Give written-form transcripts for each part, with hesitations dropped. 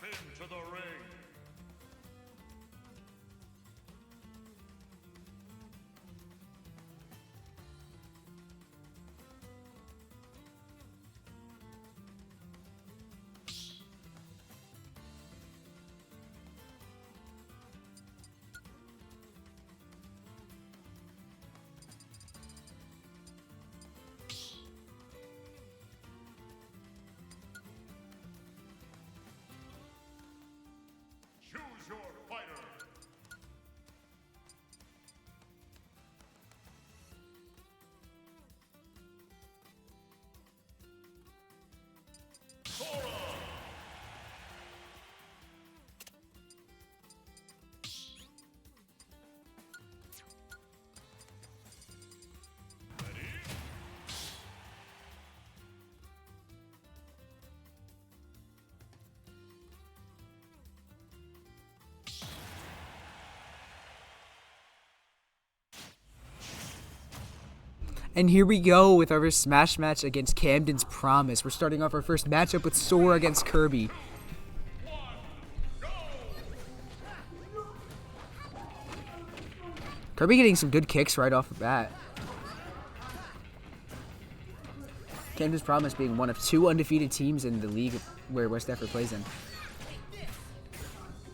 into the ring. Choose your fighter. Sora. Ready? And here we go with our smash match against Camden's Promise. We're starting off our first matchup with Sora against Kirby. Kirby getting some good kicks right off the bat. Camden's Promise being one of 2 undefeated teams in the league where West Effort plays in.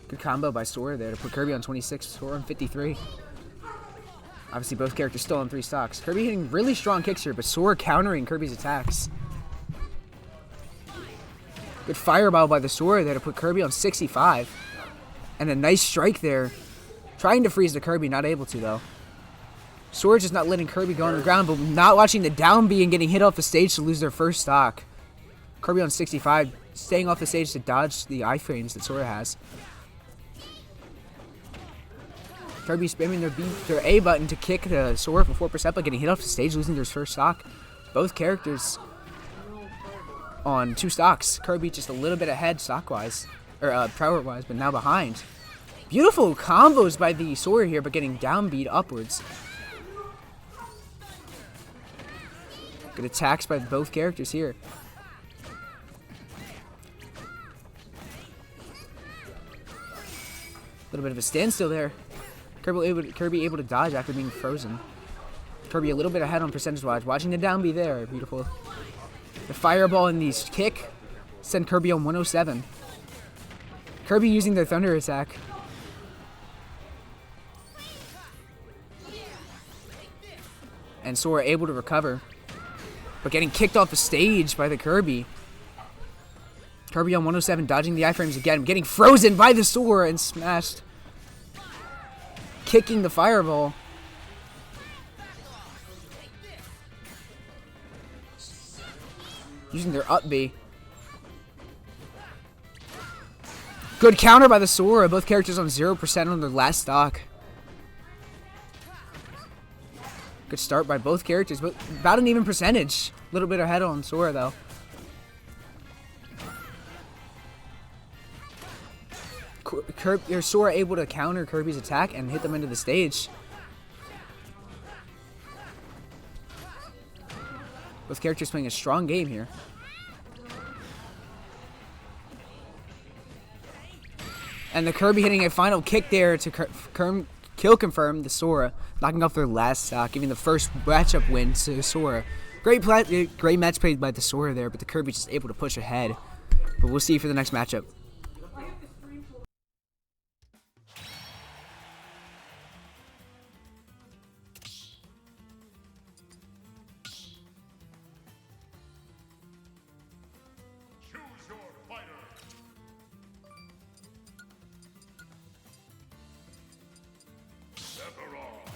Good combo by Sora there to put Kirby on 26, Sora on 53. Obviously, both characters still on 3 stocks. Kirby hitting really strong kicks here, but Sora countering Kirby's attacks. Good fireball by the Sora there to put Kirby on 65. And a nice strike there. Trying to freeze the Kirby, not able to, though. Sora just not letting Kirby go on the ground, but not watching the down B and getting hit off the stage to lose their first stock. Kirby on 65, staying off the stage to dodge the iframes that Sora has. Kirby spamming their A button to kick the Sora for 4%, but getting hit off the stage, losing their first stock. Both characters on 2 stocks. Kirby just a little bit ahead stock-wise, or power-wise, but now behind. Beautiful combos by the Sora here, but getting downbeat upwards. Good attacks by both characters here. A little bit of a standstill there. Kirby able to dodge after being frozen. Kirby a little bit ahead on percentage-wise. Watching the down B there. Beautiful. The fireball and the kick send Kirby on 107. Kirby using the thunder attack. And Sora able to recover. But getting kicked off the stage by the Kirby. Kirby on 107 dodging the iframes again. Getting frozen by the Sora and smashed. Kicking the fireball. Using their up B. Good counter by the Sora. Both characters on 0% on their last stock. Good start by both characters, but about an even percentage. A little bit ahead on Sora, though. Sora able to counter Kirby's attack and hit them into the stage. Both characters playing a strong game here. And the Kirby hitting a final kick there to kill confirm the Sora, knocking off their last stock, giving the first matchup win to Sora. Great match played by the Sora there, but the Kirby just able to push ahead. But we'll see for the next matchup. Choose your fighter. Sephiroth.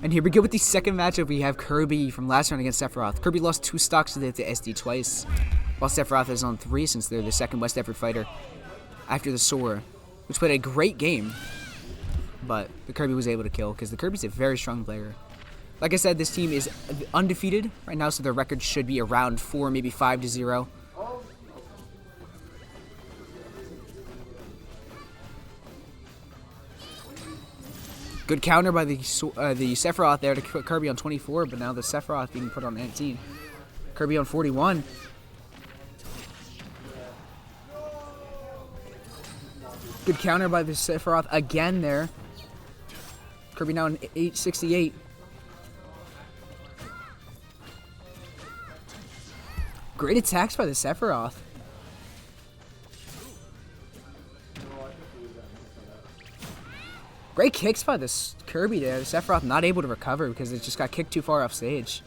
And here we go with the second matchup. We have Kirby from last round against Sephiroth. Kirby lost 2 stocks to the SD twice, while Sephiroth is on 3 since they're the second West Effort fighter after the Sora, which played a great game. But the Kirby was able to kill because the Kirby's a very strong player. Like I said, this team is undefeated right now, so their record should be around 4, maybe 5-0. Good counter by the Sephiroth there to put Kirby on 24, but now the Sephiroth being put on 19. Kirby on 41. Good counter by the Sephiroth again there. Kirby now on 868. Great attacks by the Sephiroth. Great kicks by this Kirby there. The Sephiroth not able to recover because it just got kicked too far off stage.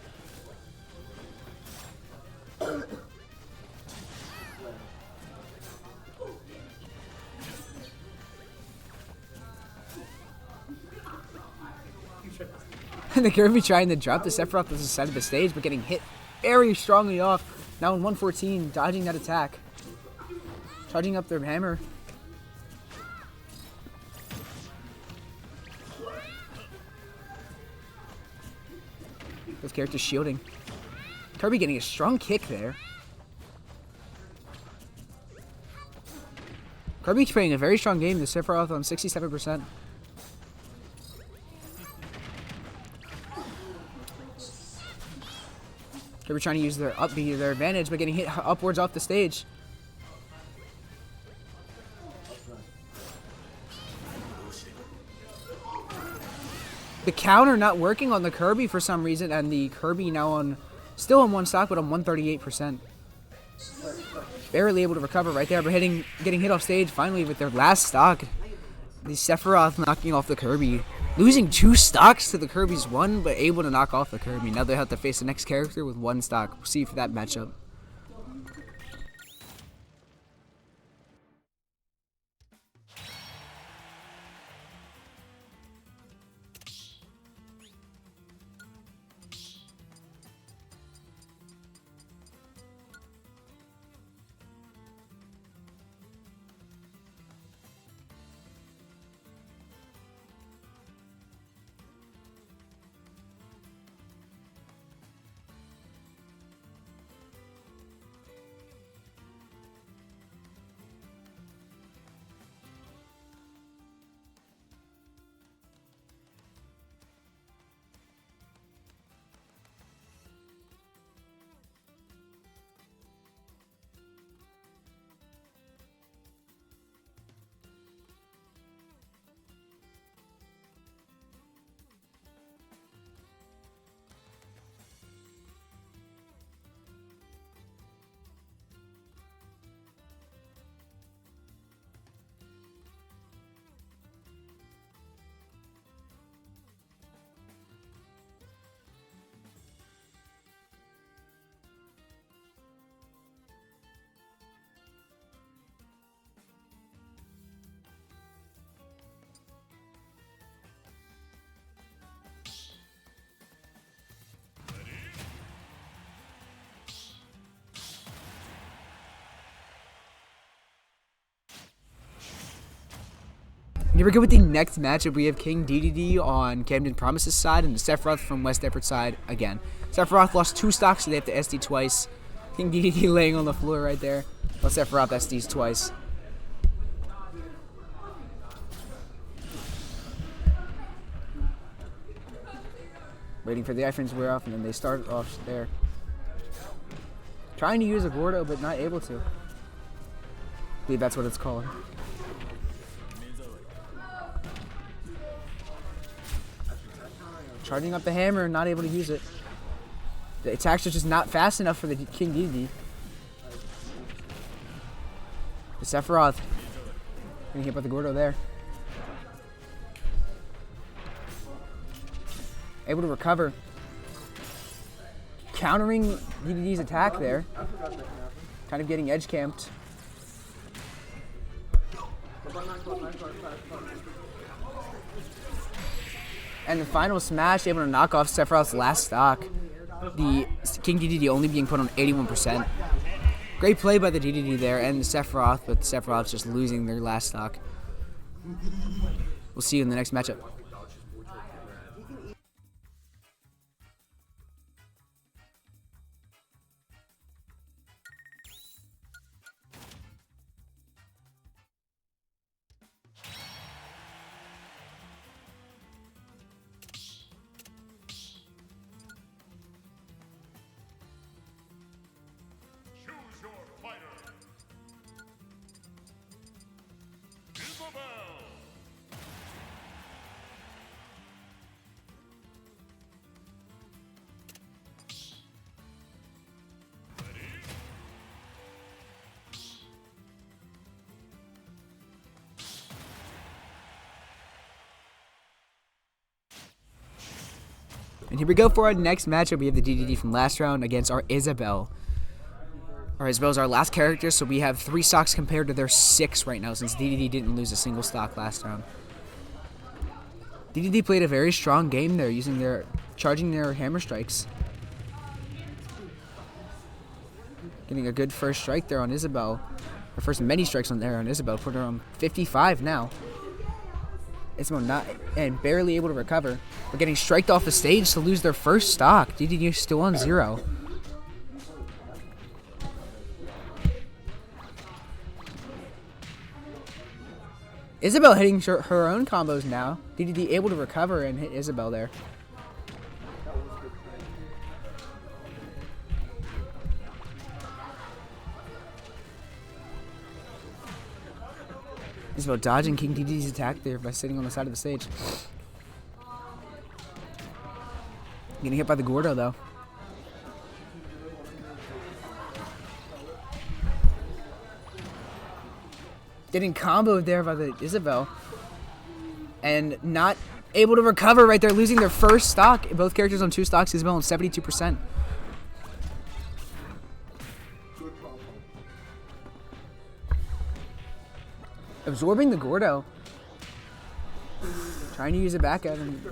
And the Kirby trying to drop the Sephiroth to the side of the stage, but getting hit very strongly off. Now in 114, dodging that attack. Charging up their hammer. Those characters shielding. Kirby getting a strong kick there. Kirby's playing a very strong game. The Sephiroth on 67%. Kirby trying to use their up B to their advantage, but getting hit upwards off the stage. The counter not working on the Kirby for some reason, and the Kirby now on, still on one stock, but on 138%. Barely able to recover right there, but getting hit off stage finally with their last stock. The Sephiroth knocking off the Kirby. Losing 2 stocks to the Kirby's 1, but able to knock off the Kirby. Now they have to face the next character with 1 stock. We'll see for that matchup. Here we go with the next matchup. We have King DDD on Camden Promises side and the Sephiroth from West Effort side again. Sephiroth lost 2 stocks, so they have to SD twice. King DDD laying on the floor right there. While Sephiroth SDs twice. Waiting for the iframes to wear off, and then they start off there. Trying to use a Gordo, but not able to. I believe that's what it's called. Charging up the hammer, not able to use it. The attacks are just not fast enough for the King DDD. The Sephiroth getting hit by the Gordo there. Able to recover. Countering DDD's attack there. Kind of getting edge camped. And the final smash, able to knock off Sephiroth's last stock. The King DDD only being put on 81%. Great play by the DDD there and the Sephiroth, but the Sephiroth's just losing their last stock. We'll see you in the next matchup. And here we go for our next matchup. We have the DDD from last round against our Isabel. Our Isabel's our last character, so we have 3 stocks compared to their 6 right now since DDD didn't lose a single stock last round. DDD played a very strong game there, charging their hammer strikes. Getting a good first strike there on Isabel. Her first many strikes on Isabel, put her on 55 now. Isabel barely able to recover. We're getting striked off the stage to lose their first stock. DDD is still on 0. Isabel hitting her own combos now. DDD able to recover and hit Isabel there. Isabel dodging King DDD's attack there by sitting on the side of the stage. Getting hit by the Gordo though. Getting comboed there by the Isabel. And not able to recover right there, losing their first stock. Both characters on 2 stocks, Isabel on 72%. Absorbing the Gordo. Trying to use it back at him.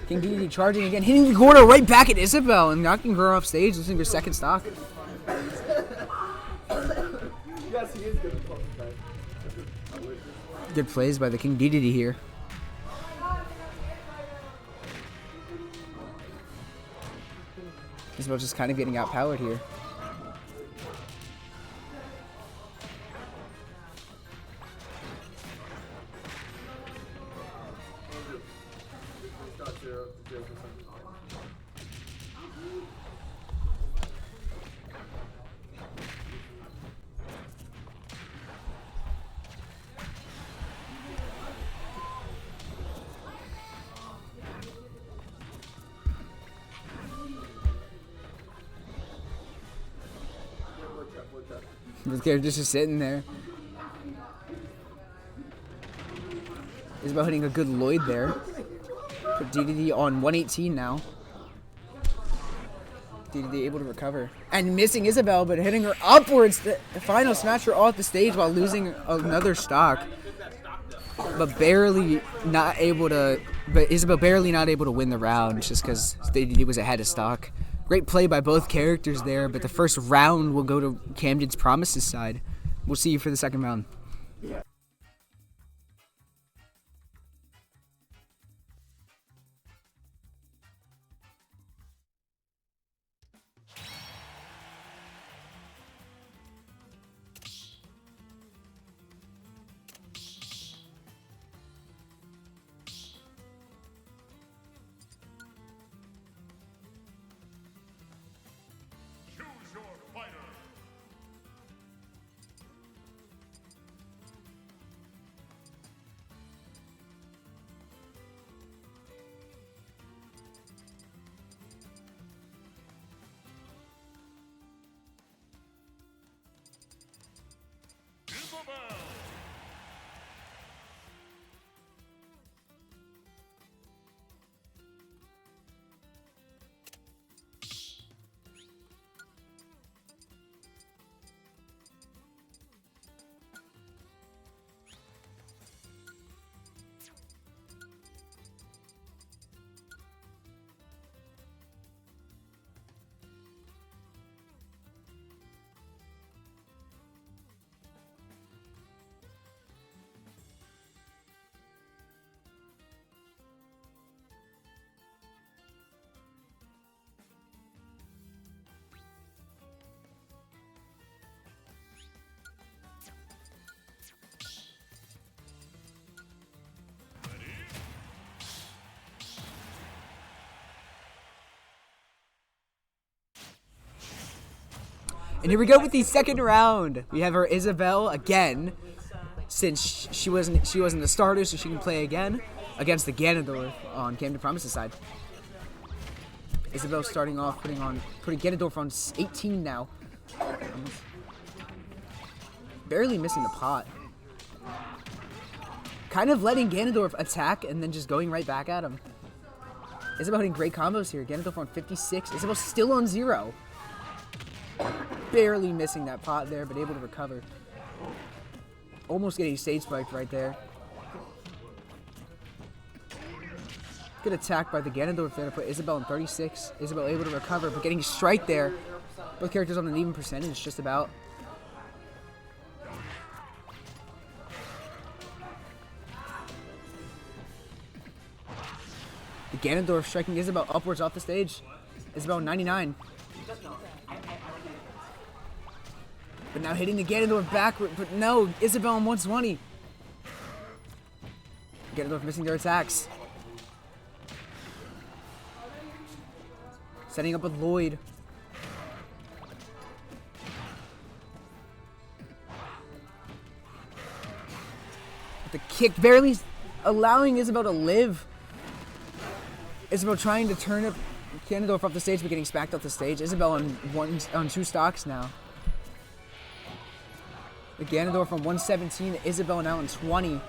King DDD charging again, hitting the Gordo right back at Isabel and knocking her off stage, losing her second stock. Yes, he is good. Good plays by the King DDD here. Isabel just kind of getting outpowered here. Those characters just sitting there. Isabel hitting a good Lloyd there. Put DDD on 118 now. DDD able to recover. And missing Isabel, but hitting her upwards. The final smash her off the stage while losing another stock. But Isabel barely not able to win the round just because DDD was ahead of stock. Great play by both characters there, but the first round will go to Camden's Promises side. We'll see you for the second round. Choose your fighter. Isabel. And here we go with the second round. We have our Isabel again, since she wasn't the starter, so she can play again against the Ganondorf on Camden Promises side. Isabel starting off putting Ganondorf on 18 now. Barely missing the pot. Kind of letting Ganondorf attack and then just going right back at him. Isabel hitting great combos here. Ganondorf on 56. Isabel still on 0. Barely missing that pot there, but able to recover. Almost getting stage spiked right there. Good attack by the Ganondorf there to put Isabel on 36. Isabel able to recover, but getting strike there. Both characters on an even percentage, just about. The Ganondorf striking Isabel upwards off the stage. Isabel 99. But now hitting the Ganondorf backward, but no, Isabel on 120. Ganondorf missing their attacks. Setting up with Lloyd. The kick barely allowing Isabel to live. Isabel trying to turn up Ganondorf off the stage, but getting smacked off the stage. Isabel on 2 stocks now. The Ganondorf on 117. Isabel now on 20.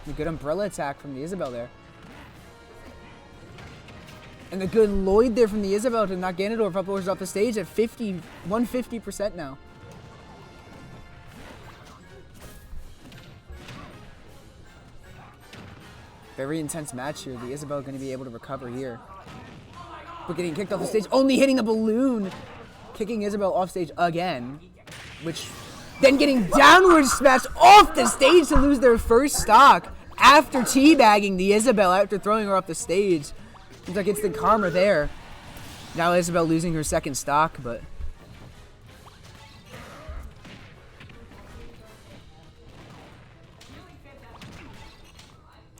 The good umbrella attack from the Isabel there. And the good Lloyd there from the Isabel to knock Ganondorf upwards off the stage at 150% now. Very intense match here. The Isabel going to be able to recover here. But getting kicked off the stage, only hitting the balloon. Kicking Isabel off stage again. Which, then getting downward smashed off the stage to lose their first stock. After teabagging the Isabel, after throwing her off the stage. Seems like it's the karma there. Now Isabel losing her second stock, but...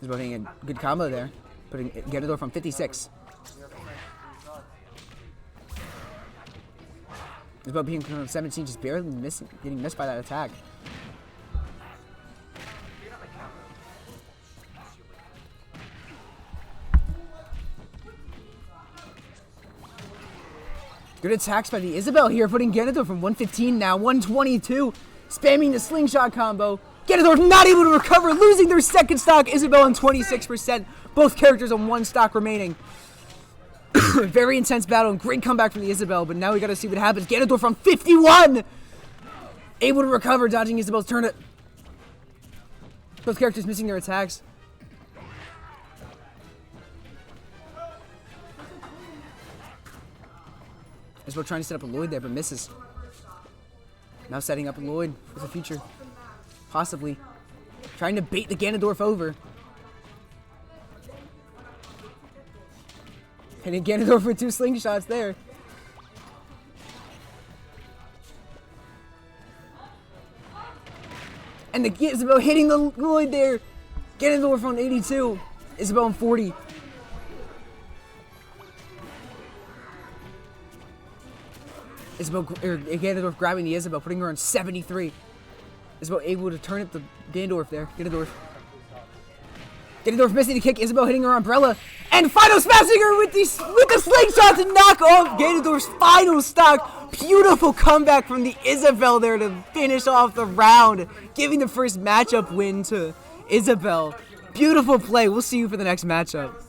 Isabel hitting a good combo there. Putting Ganondorf on 56. Isabel being on 17, just barely getting missed by that attack. Good attacks by the Isabel here, putting Ganondorf from 115 now, 122. Spamming the slingshot combo. Ganondorf not able to recover, losing their second stock. Isabel on 26%. Both characters on 1 stock remaining. Very intense battle and great comeback from the Isabel, but now we gotta see what happens. Ganondorf on 51! Able to recover, dodging Isabel's turnip. Both characters missing their attacks. Isabel trying to set up a Lloyd there, but misses. Now setting up a Lloyd for the future. Possibly. Trying to bait the Ganondorf over. Hitting Ganondorf with 2 slingshots there. And the Isabel hitting the Lloyd there. Ganondorf on 82. Isabel on 40. Ganondorf grabbing the Isabel, putting her on 73. Isabel able to turn up the Ganondorf there. Ganondorf missing the kick. Isabel hitting her umbrella. And final smashing her with the slingshot to knock off Ganondorf's final stock. Beautiful comeback from the Isabel there to finish off the round. Giving the first matchup win to Isabel. Beautiful play. We'll see you for the next matchup.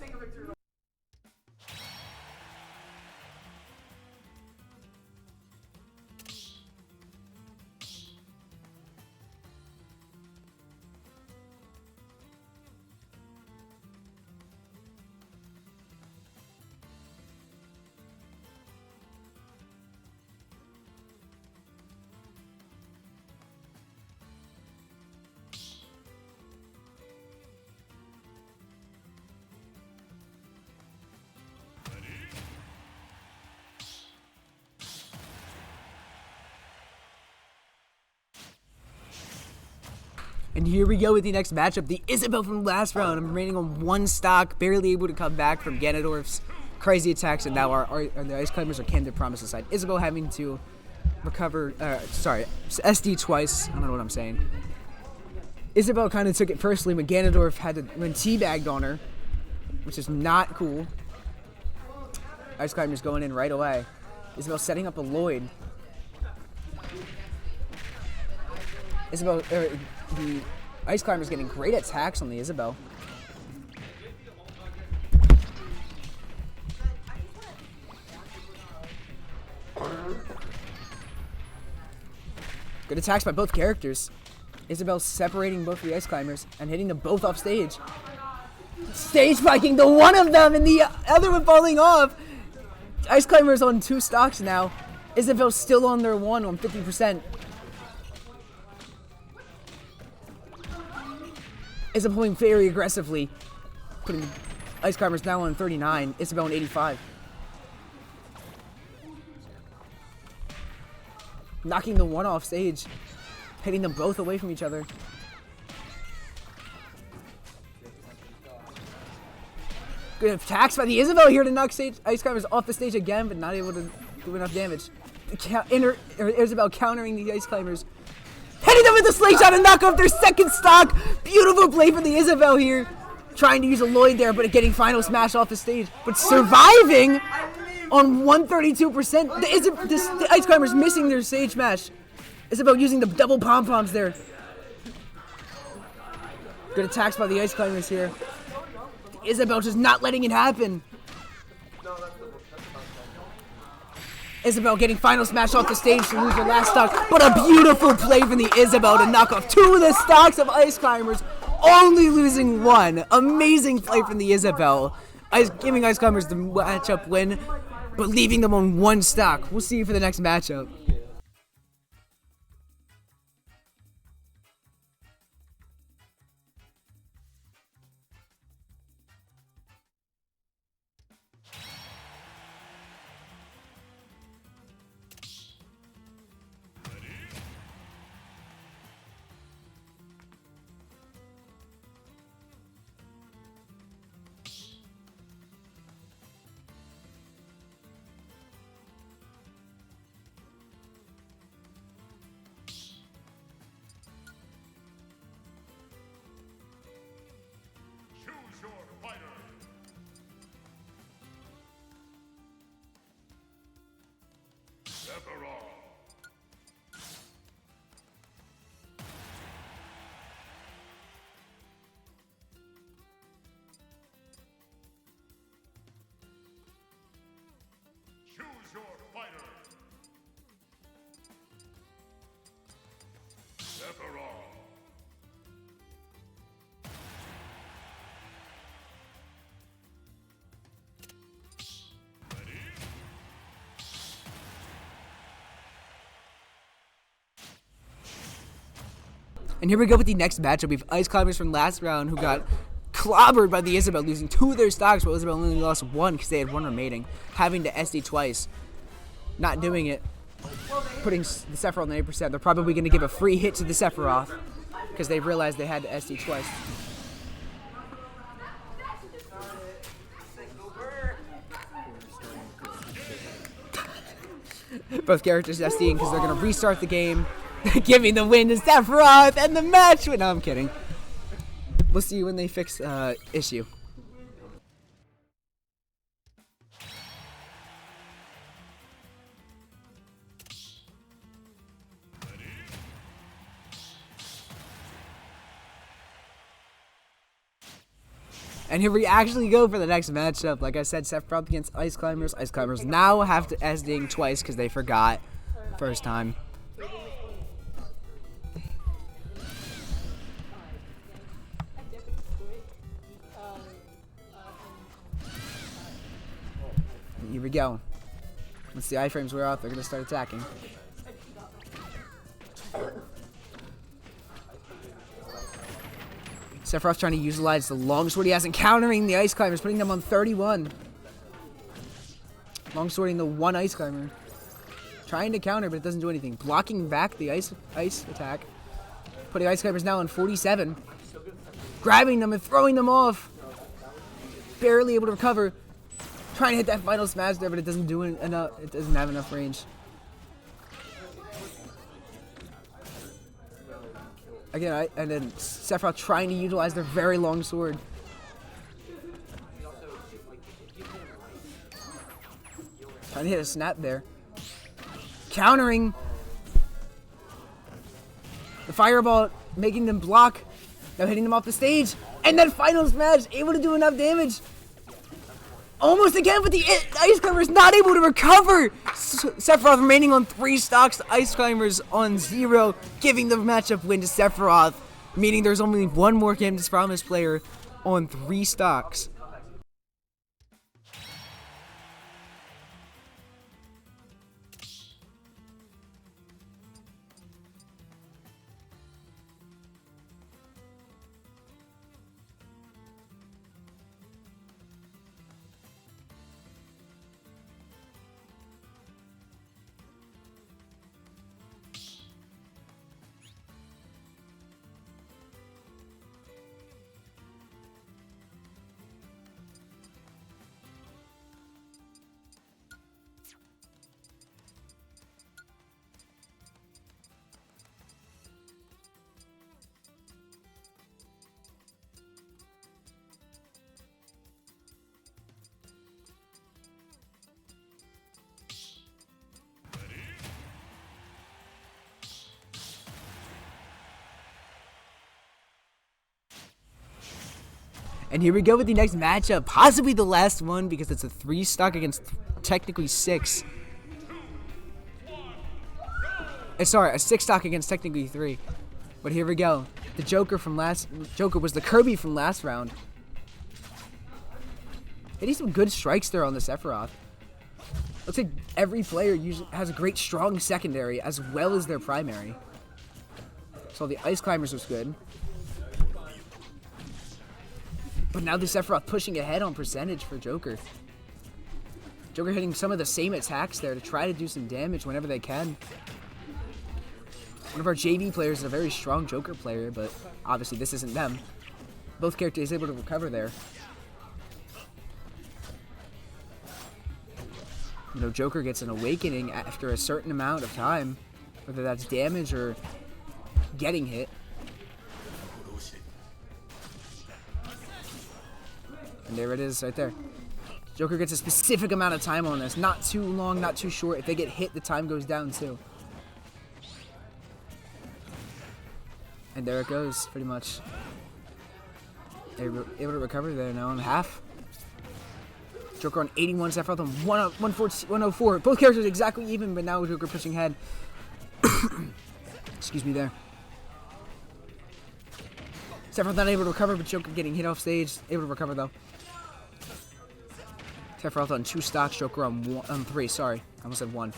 And here we go with the next matchup. The Isabel from the last round. I'm remaining on 1 stock. Barely able to come back from Ganondorf's crazy attacks. And now the Ice Climbers are Camden Promise aside. Isabel having to recover, SD twice. I don't know what I'm saying. Isabel kind of took it personally when Ganondorf had to, when teabagged on her. Which is not cool. Ice Climbers going in right away. Isabel setting up a Lloyd. Isabel, the Ice Climber's getting great attacks on the Isabel. Good attacks by both characters. Isabel separating both of the Ice Climbers and hitting them both off stage. Stage spiking the one of them and the other one falling off. Ice Climbers on 2 stocks now. Isabel's still on their one on 50%. Isabel pulling very aggressively, putting the Ice Climbers now on 39, Isabel on 85. Knocking the one off stage, hitting them both away from each other. Good attacks by the Isabel here to knock Ice Climbers off the stage again, but not able to do enough damage. Isabel countering the Ice Climbers. Hitting them with the slingshot and knock off their second stock. Beautiful play for the Isabel here. Trying to use a Lloyd there, but getting final smash off the stage. But surviving on 132%. The Ice Climbers missing their stage smash. Isabel using the double pom-poms there. Good attacks by the Ice Climbers here. Isabel just not letting it happen. Isabel getting final smash off the stage to lose her last stock, but a beautiful play from the Isabel to knock off 2 of the stocks of Ice Climbers, only losing 1. Amazing play from the Isabel, giving Ice Climbers the matchup win, but leaving them on 1 stock. We'll see you for the next matchup. Choose your fighter. Sephiroth. Choose your fighter. Sephiroth. And here we go with the next matchup. We have Ice Climbers from last round who got clobbered by the Isabel, losing 2 of their stocks, while Isabel only lost 1 because they had 1 remaining, having to SD twice. Not doing it, putting the Sephiroth on 8%. They're probably going to give a free hit to the Sephiroth because they realized they had to SD twice. Both characters SDing because they're going to restart the game, giving the win to Sephiroth and the match win. No, I'm kidding. We'll see when they fix issue. And here we actually go for the next matchup. Like I said, Sephiroth against Ice Climbers. Ice Climbers now have to SDing twice because they forgot first time. Here we go. Once the iframes wear off, they're going to start attacking. Sephiroth trying to utilize the longsword he has, encountering the Ice Climbers, putting them on 31. Longswording the 1 Ice Climber. Trying to counter, but it doesn't do anything. Blocking back the ice attack. Putting Ice Climbers now on 47. Grabbing them and throwing them off. Barely able to recover. Trying to hit that final smash there, but it doesn't do enough. It doesn't have enough range. Again, and then Sephiroth trying to utilize their very long sword. Trying to hit a snap there. Countering. The fireball making them block. Now hitting them off the stage. And that final smash, able to do enough damage. Almost again, but the Ice Climber is not able to recover. Sephiroth remaining on 3 stocks. The Ice Climbers on 0, giving the matchup win to Sephiroth. Meaning there's only one more Camden's Promise player on 3 stocks. And here we go with the next matchup, possibly the last one because it's a 3 stock against technically 6. Sorry, a 6 stock against technically 3. But here we go. The Joker was the Kirby from last round. Hitting some good strikes there on the Sephiroth. Looks like every player usually has a great strong secondary as well as their primary. So the Ice Climbers was good. But now the Sephiroth pushing ahead on percentage for Joker. Joker hitting some of the same attacks there to try to do some damage whenever they can. One of our JV players is a very strong Joker player, but obviously this isn't them. Both characters able to recover there. You know, Joker gets an awakening after a certain amount of time, whether that's damage or getting hit. And there it is right there. Joker gets a specific amount of time on this. Not too long, not too short. If they get hit, the time goes down too. And there it goes, pretty much. They're able to recover there now on half. Joker on 81, Sephiroth on 104. Both characters exactly even, but now Joker pushing ahead. Excuse me there. Sephiroth not able to recover, but Joker getting hit off stage. Able to recover though. Sephiroth on 2 stocks, Joker on 3. Sorry, I almost said 1.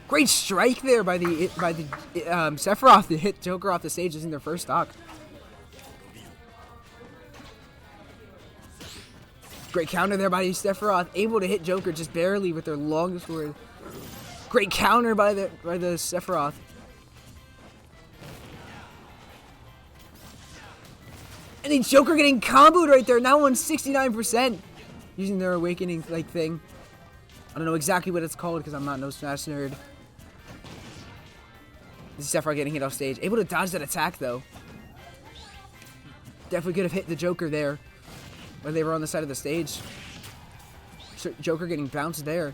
Great strike there by the Sephiroth to hit Joker off the stage using their first stock. Great counter there by Sephiroth, able to hit Joker just barely with their longest sword. Great counter by the Sephiroth. And then Joker getting comboed right there, now on 69%. Using their awakening like thing. I don't know exactly what it's called because I'm not no Smash nerd. This is Sephiroth getting hit off stage. Able to dodge that attack though. Definitely could have hit the Joker there when they were on the side of the stage. So Joker getting bounced there.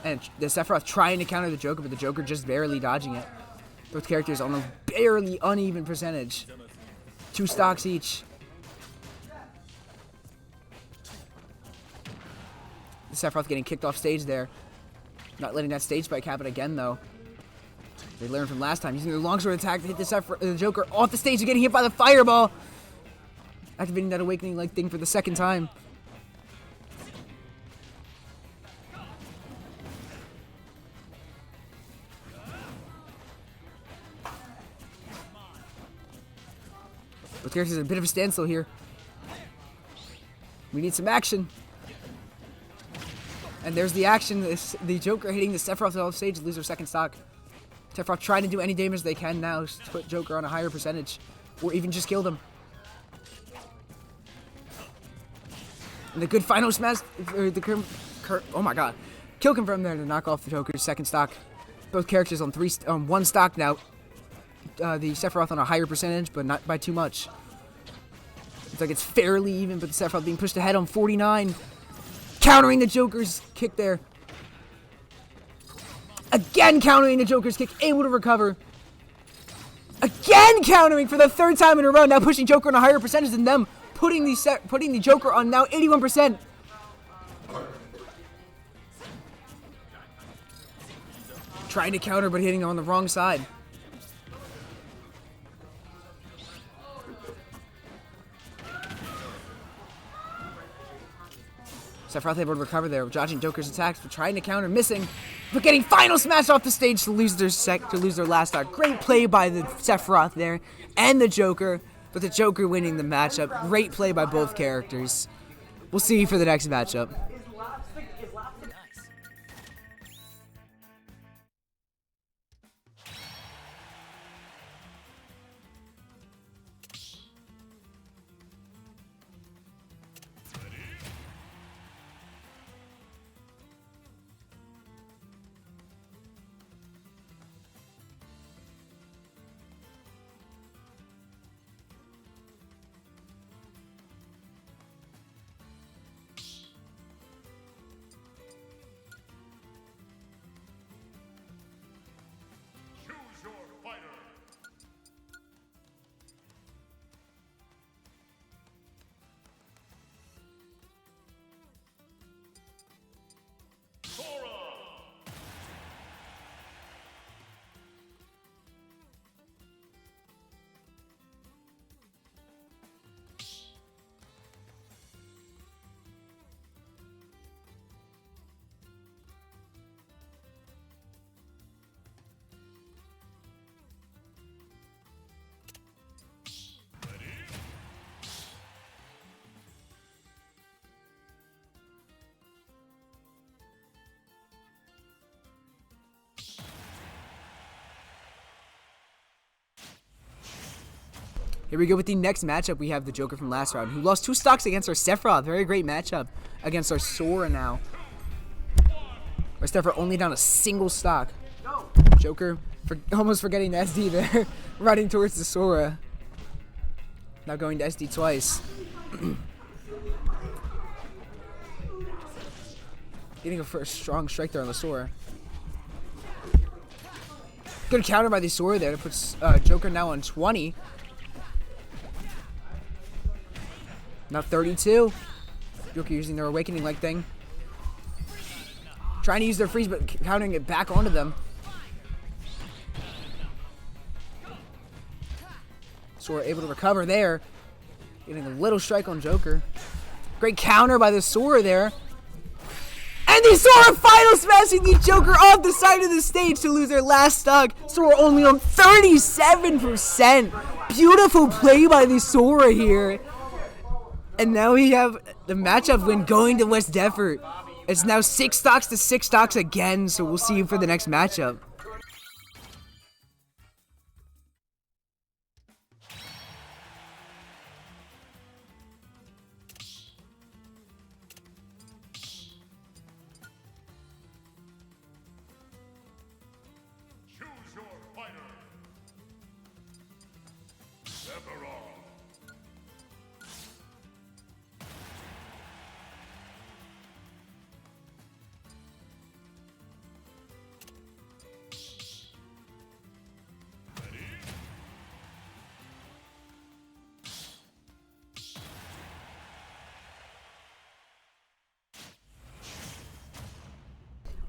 And the Sephiroth trying to counter the Joker, but the Joker just barely dodging it. Both characters on a barely uneven percentage. 2 stocks each. The Sephiroth getting kicked off stage there. Not letting that stage spike happen again, though. They learned from last time. Using their longsword attack to hit the Joker off the stage and getting hit by the fireball. Activating that awakening-like thing for the second time. Both characters in a bit of a standstill here. We need some action. And there's the action. The Joker hitting the Sephiroth off stage to lose their second stock. Sephiroth trying to do any damage they can now to put Joker on a higher percentage. Or even just kill them. And the good final smash. Oh my god. Kill confirmed there to knock off the Joker's second stock. Both characters on 1 stock now. The Sephiroth on a higher percentage, but not by too much. Looks like it's fairly even, but the Sephiroth being pushed ahead on 49. Countering the Joker's kick there. Again countering the Joker's kick, able to recover. Again countering for the third time in a row, now pushing Joker on a higher percentage than them, putting the Joker on now 81%. Trying to counter, but hitting on the wrong side. Sephiroth able to recover there, dodging Joker's attacks, but trying to counter, missing, but getting final smash off the stage to lose their last stock. Great play by the Sephiroth there, and the Joker, but the Joker winning the matchup. Great play by both characters. We'll see you for the next matchup. Choose your fighter. Sora. Here we go with the next matchup. We have the Joker from last round, who lost 2 stocks against our Sephiroth. Very great matchup against our Sora now. Our Sephiroth only down a single stock. Joker almost forgetting the SD there, running towards the Sora. Now going to SD twice. Getting a first strong strike there on the Sora. Good counter by the Sora there to put Joker now on 20. Now 32. Joker using their awakening leg thing. Trying to use their freeze, but countering it back onto them. Sora able to recover there. Getting a little strike on Joker. Great counter by the Sora there. And the Sora final smashing the Joker off the side of the stage to lose their last stock. Sora only on 37%. Beautiful play by the Sora here. And now we have the matchup win going to West Deffert. It's now 6 stocks to 6 stocks again, so we'll see you for the next matchup. Choose your fighter. Sephiroth.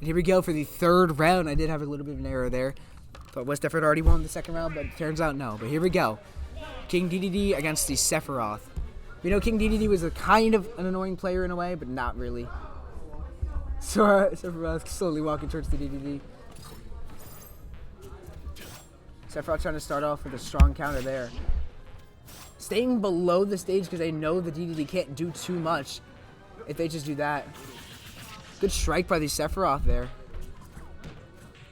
And here we go for the third round. I did have a little bit of an error there. Thought West Deffert already won the second round, but it turns out no. But here we go. King DDD against the Sephiroth. We know King DDD was a kind of an annoying player in a way, but not really. So Sephiroth slowly walking towards the DDD. Sephiroth trying to start off with a strong counter there. Staying below the stage because they know the DDD can't do too much if they just do that. Good strike by the Sephiroth there.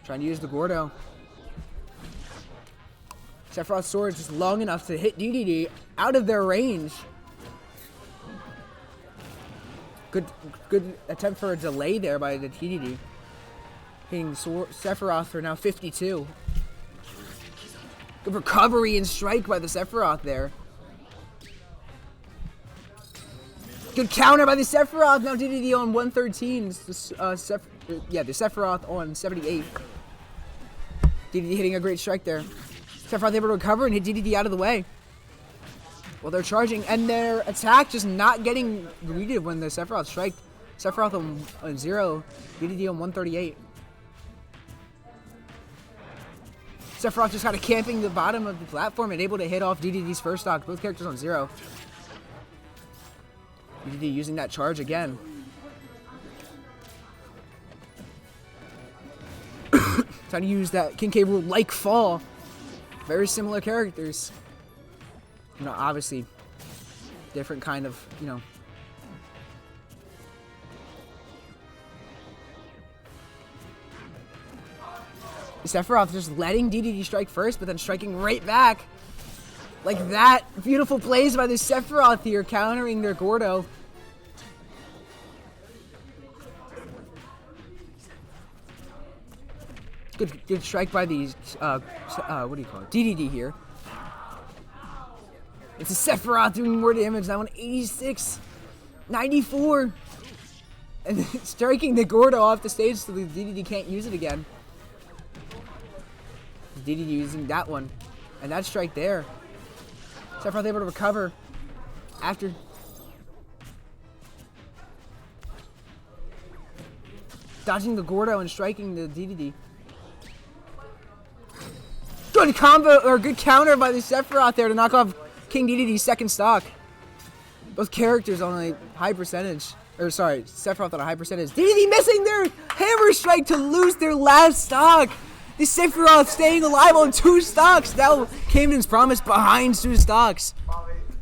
Trying to use the Gordo. Sephiroth's sword is just long enough to hit DDD out of their range. Good attempt for a delay there by the DDD. Hitting Sephiroth for now 52. Good recovery and strike by the Sephiroth there. Good counter by the Sephiroth. Now DDD on 113. The Sephiroth on 78. DDD hitting a great strike there. Sephiroth able to recover and hit DDD out of the way. Well, they're charging, and their attack just not getting greeted when the Sephiroth strike. Sephiroth on 0, DDD on 138. Sephiroth just kind of camping the bottom of the platform and able to hit off DDD's first stock. Both characters on 0. DDD using that charge again. Trying to use that King K. Rool like fall. Very similar characters. You know, obviously, different kind of, you know. Sephiroth just letting DDD strike first, but then striking right back. Like that. Beautiful plays by the Sephiroth here, countering their Gordo. Good strike by the, what do you call it? DDD here. It's a Sephiroth doing more damage. That one 86, 94. And striking the Gordo off the stage so the DDD can't use it again. DDD using that one. And that strike there. Sephiroth able to recover after. Dodging the Gordo and striking the DDD. Good combo, or good counter by the Sephiroth there to knock off King DDD's second stock. Both characters on a high percentage. Or sorry, Sephiroth on a high percentage. DDD missing their hammer strike to lose their last stock. The Sephiroth staying alive on 2 stocks. Now Camden's promise behind 2 stocks.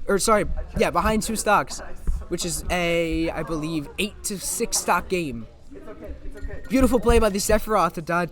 Or sorry, yeah, behind 2 stocks. Which is a, I believe, 8 to 6 stock game. Beautiful play by the Sephiroth to dodge.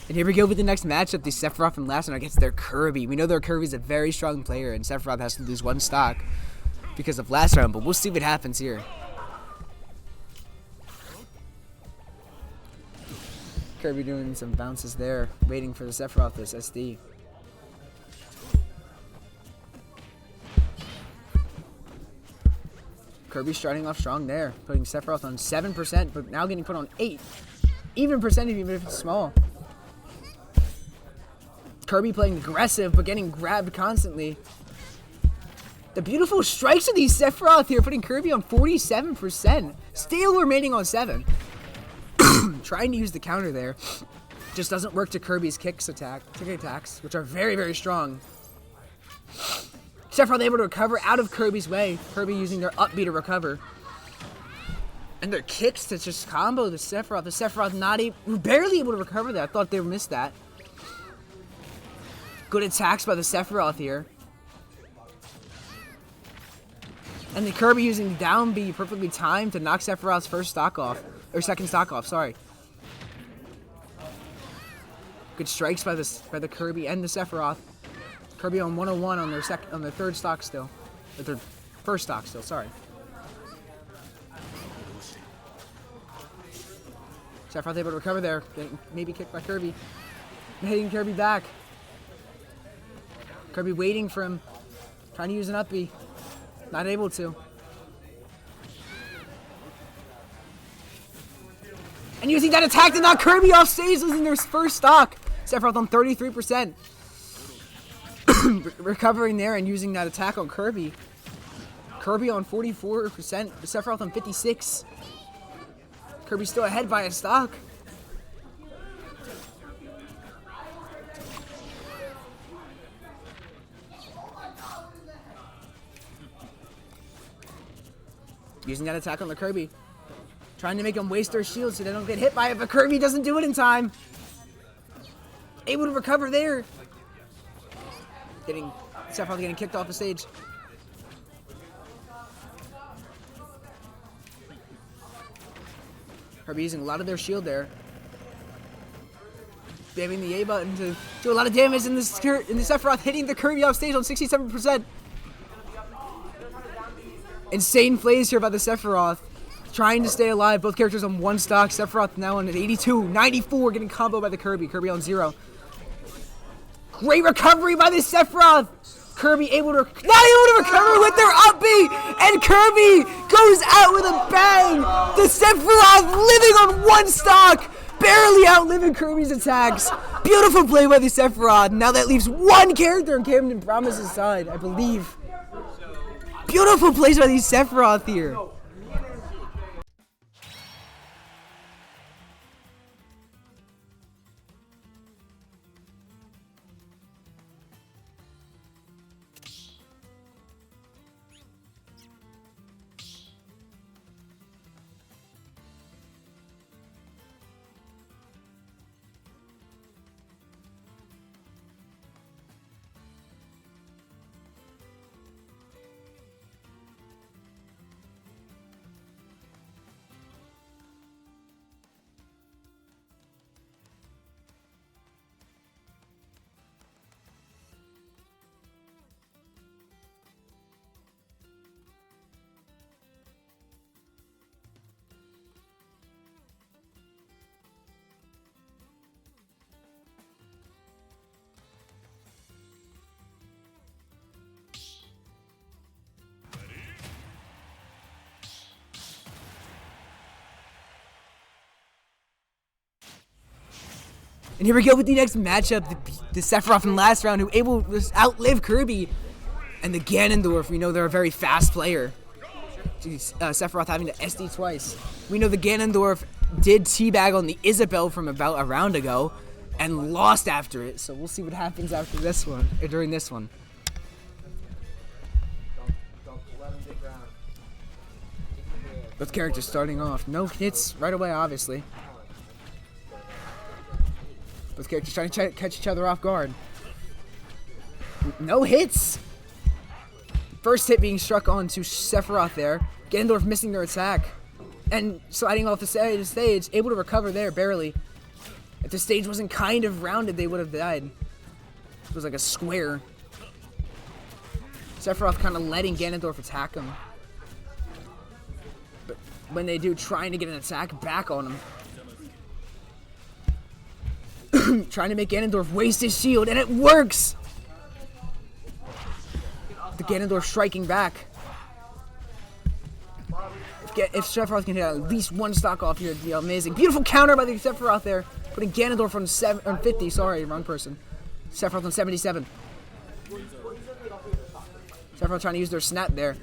And here we go with the next matchup, the Sephiroth and Last one against their Kirby. We know their Kirby's a very strong player, and Sephiroth has to lose 1 stock because of last round, but we'll see what happens here. Kirby doing some bounces there, waiting for the Sephiroth this SD. Kirby starting off strong there, putting Sephiroth on 7%, but now getting put on 8. Even percentage, even if it's small. Kirby playing aggressive, but getting grabbed constantly. The beautiful strikes of these Sephiroth here, putting Kirby on 47%. Still remaining on 7. Trying to use the counter there. Just doesn't work to Kirby's kick attacks, which are very, very strong. Sephiroth able to recover out of Kirby's way. Kirby using their up B to recover. And their kicks to just combo the Sephiroth. The Sephiroth barely able to recover that. I thought they missed that. Good attacks by the Sephiroth here. And the Kirby using down B perfectly timed to knock Sephiroth's first stock off. Or second stock off, sorry. Good strikes by the Kirby and the Sephiroth. Kirby on 101 on their third stock still. Or their first stock still, sorry. Sephiroth able to recover there. Getting maybe kicked by Kirby. Hitting Kirby back. Kirby waiting for him. Trying to use an up B. Not able to. And using that attack to knock Kirby off stage, losing their first stock. Sephiroth on 33%. Recovering there and using that attack on Kirby. Kirby on 44%. Sephiroth on 56%. Kirby still ahead by a stock. Using that attack on the Kirby. Trying to make them waste their shield so they don't get hit by it, but Kirby doesn't do it in time. Able to recover there. Sephiroth getting kicked off the stage. Kirby using a lot of their shield there. Spamming the A button to do a lot of damage in the Sephiroth, hitting the Kirby off stage on 67%. Insane plays here by the Sephiroth. Trying to stay alive. Both characters on 1 stock. Sephiroth now on 82. 94 getting comboed by the Kirby. Kirby on 0. Great recovery by the Sephiroth. Kirby not able to recover with their up B. And Kirby goes out with a bang. The Sephiroth living on 1 stock. Barely outliving Kirby's attacks. Beautiful play by the Sephiroth. Now that leaves 1 character on Camden Promise's side, I believe. Beautiful plays by the Sephiroth here. And here we go with the next matchup, the Sephiroth in the last round, who able to outlive Kirby. And the Ganondorf, we know they're a very fast player. Sephiroth having to SD twice. We know the Ganondorf did teabag on the Isabelle from about a round ago, and lost after it. So we'll see what happens after this one, or during this one. Both characters starting off. No hits right away, obviously. Both characters trying to catch each other off guard. No hits! First hit being struck onto Sephiroth there. Ganondorf missing their attack. And sliding off the stage, able to recover there, barely. If the stage wasn't kind of rounded, they would have died. It was like a square. Sephiroth kind of letting Ganondorf attack him. But when they do, trying to get an attack back on him. Trying to make Ganondorf waste his shield, and it works! The Ganondorf striking back. If Sephiroth can hit at least 1 stock off here, it'd be amazing. Beautiful counter by the Sephiroth there, putting Ganondorf on 50. Sorry, wrong person. Sephiroth on 77. Sephiroth trying to use their snap there.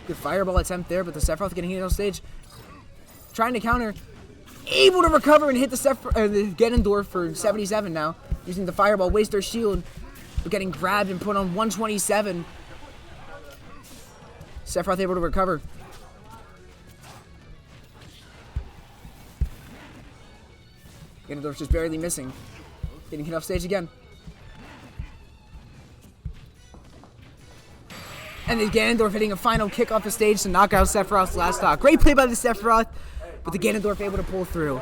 Good fireball attempt there, but the Sephiroth getting hit on stage. Trying to counter. Able to recover and hit the Ganondorf for 77 now. Using the fireball, waste their shield. But getting grabbed and put on 127. Sephiroth able to recover. Ganondorf just barely missing. Getting hit off stage again. And the Ganondorf hitting a final kick off the stage to knock out Sephiroth's last stock. Great play by the Sephiroth, but the Ganondorf able to pull through.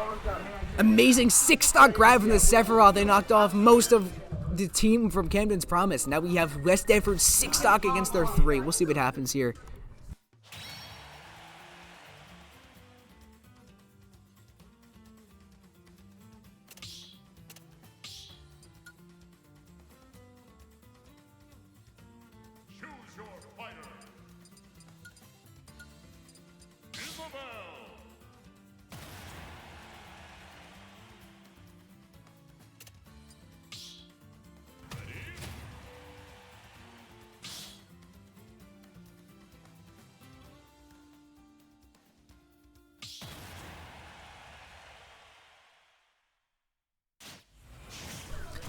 Amazing 6-stock grab from the Sephiroth. They knocked off most of the team from Camden's Promise. Now we have West Effort 6-stock against their 3. We'll see what happens here. Choose your fighter. Isabelle. Ready?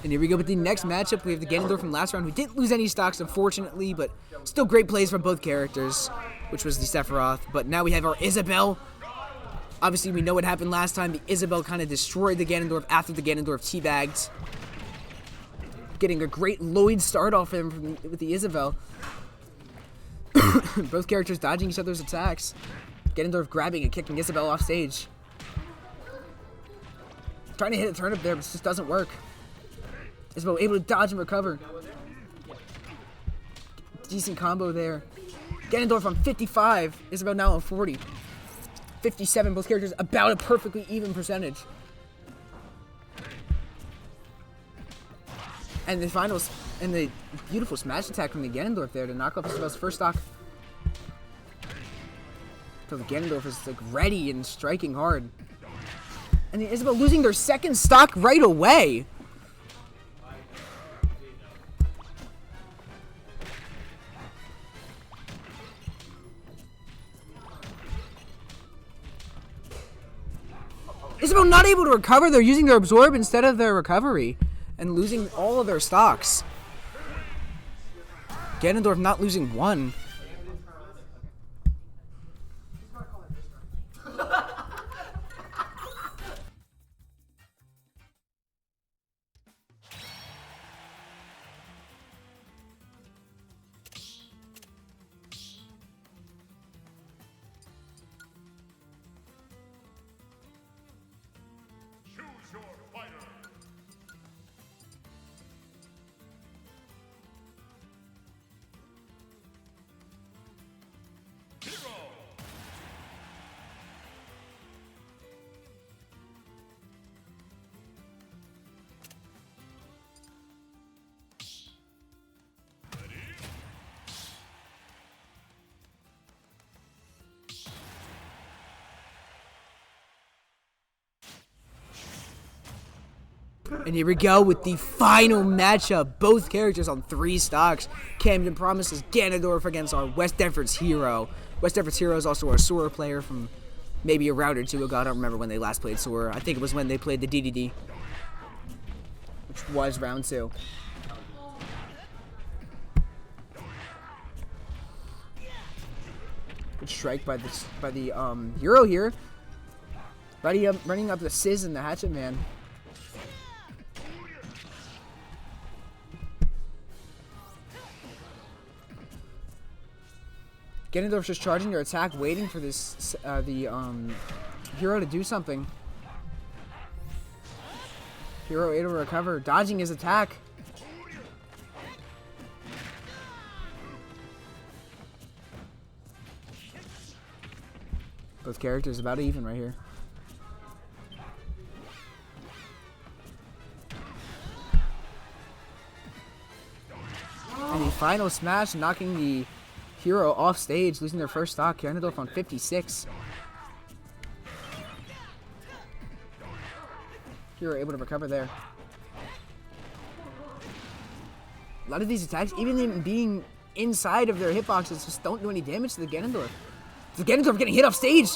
And here we go with the next matchup. We have the Ganondorf from last round, who didn't lose any stocks, unfortunately, but still great plays from both characters, which was the Sephiroth. But now we have our Isabelle. Obviously, we know what happened last time. The Isabelle kind of destroyed the Ganondorf after the Ganondorf teabagged. Getting a great Lloyd start off him with the Isabelle. Both characters dodging each other's attacks. Ganondorf grabbing and kicking Isabelle off stage. Trying to hit a turnip there, but it just doesn't work. Isabelle able to dodge and recover. Decent combo there. Ganondorf on 55. Isabelle now on 40. 57. Both characters about a perfectly even percentage. And the finals, and the beautiful smash attack from the Ganondorf there to knock off Isabelle's first stock. So the Ganondorf is like ready and striking hard. And the Isabelle losing their second stock right away. Isabelle not able to recover. They're using their absorb instead of their recovery and losing all of their stocks. Ganondorf not losing one. Choose your fighter. Hero. And here we go with the final matchup. Both characters on 3 stocks. Camden promises Ganondorf against our West Efforts hero. West Efforts hero is also our Sora player from maybe a round or two ago. I don't remember when they last played Sora. I think it was when they played the DDD, which was round 2. Good strike by the hero here. Running up the Sizz and the Hatchet Man. Ganondorf's just charging their attack, waiting for this hero to do something. Hero able to recover, dodging his attack. Both characters about even right here. And the final smash, knocking the hero off stage, losing their first stock. Ganondorf on 56. Hero able to recover there. A lot of these attacks, even them being inside of their hitboxes, just don't do any damage to the Ganondorf. The Ganondorf getting hit off stage.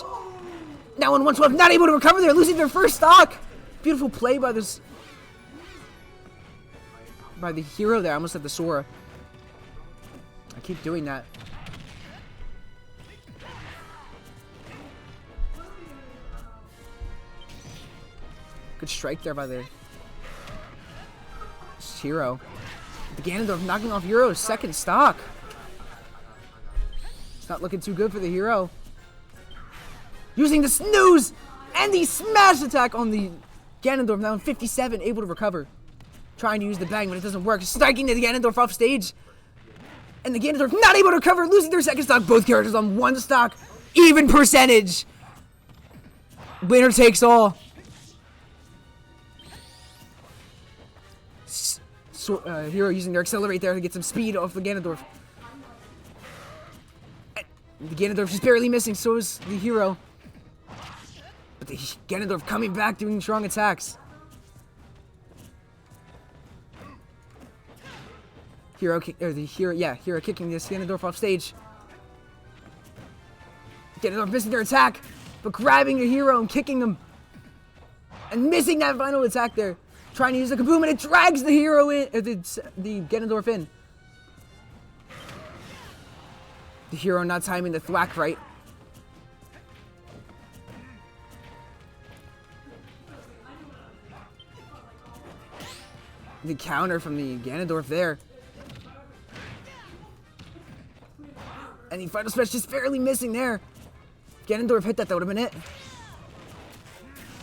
Now on 112, not able to recover there, losing their first stock. Beautiful play by the hero there. I almost said the Sora. I keep doing that. Good strike there by the hero. The Ganondorf knocking off Hero's second stock. It's not looking too good for the hero. Using the snooze and the smash attack on the Ganondorf, now in 57, able to recover. Trying to use the bang, but it doesn't work. Striking the Ganondorf off stage. And the Ganondorf not able to recover, losing their second stock. Both characters on 1 stock. Even percentage. Winner takes all. Hero using their accelerate there to get some speed off the Ganondorf. The Ganondorf just barely missing, so is the hero. But the Ganondorf coming back, doing strong attacks. Hero kicking this Ganondorf off stage. Ganondorf missing their attack, but grabbing the hero and kicking them. And missing that final attack there. trying to use the kaboom, and it drags the hero in, the Ganondorf in. The hero not timing the thwack right. The counter from the Ganondorf there. And the final smash just barely missing there. Ganondorf hit that would have been it.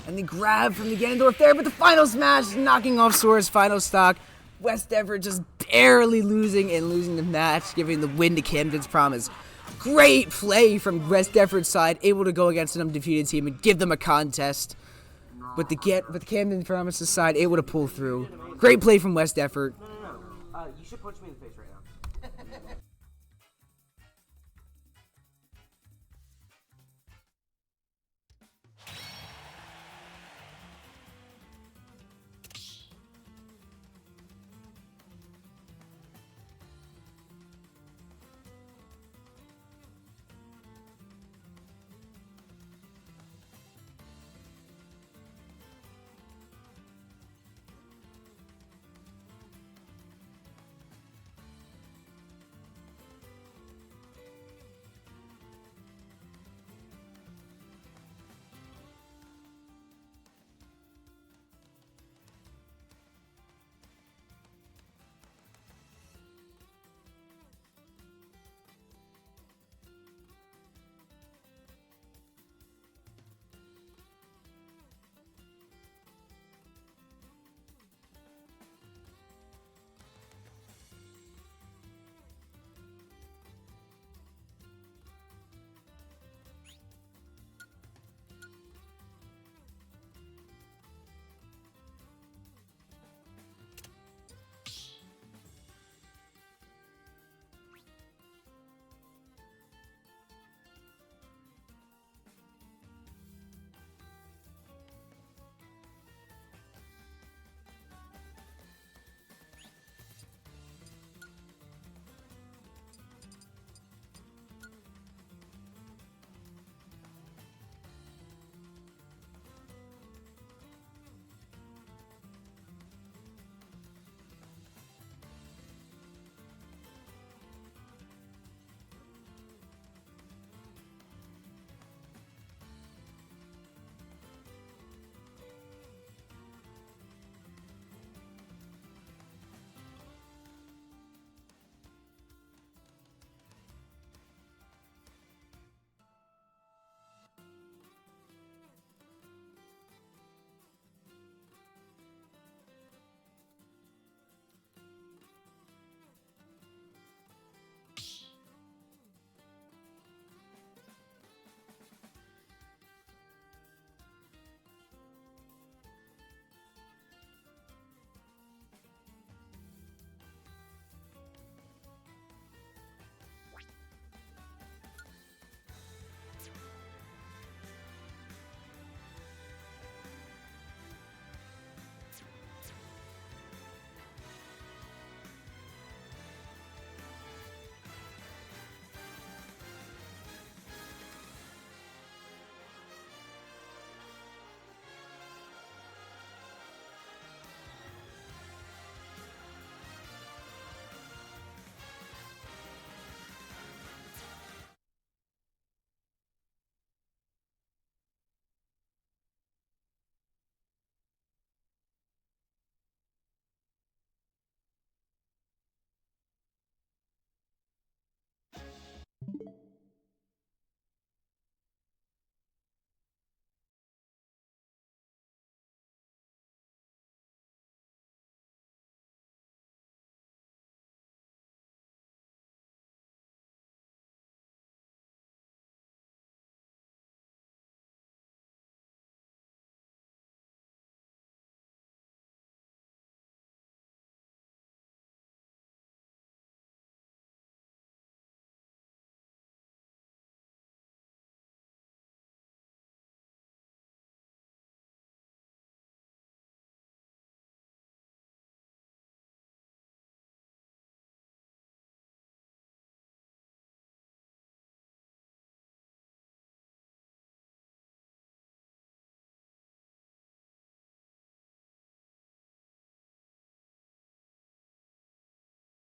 And the grab from the Ganondorf there, but the final smash knocking off Sora's final stock. West Everett just barely losing the match, giving the win to Camden's Promise. Great play from West Everett's side, able to go against an undefeated team and give them a contest. With the Camden Promise's side, able to pull through. Great play from West Everett. No. You should punch me in the face right now.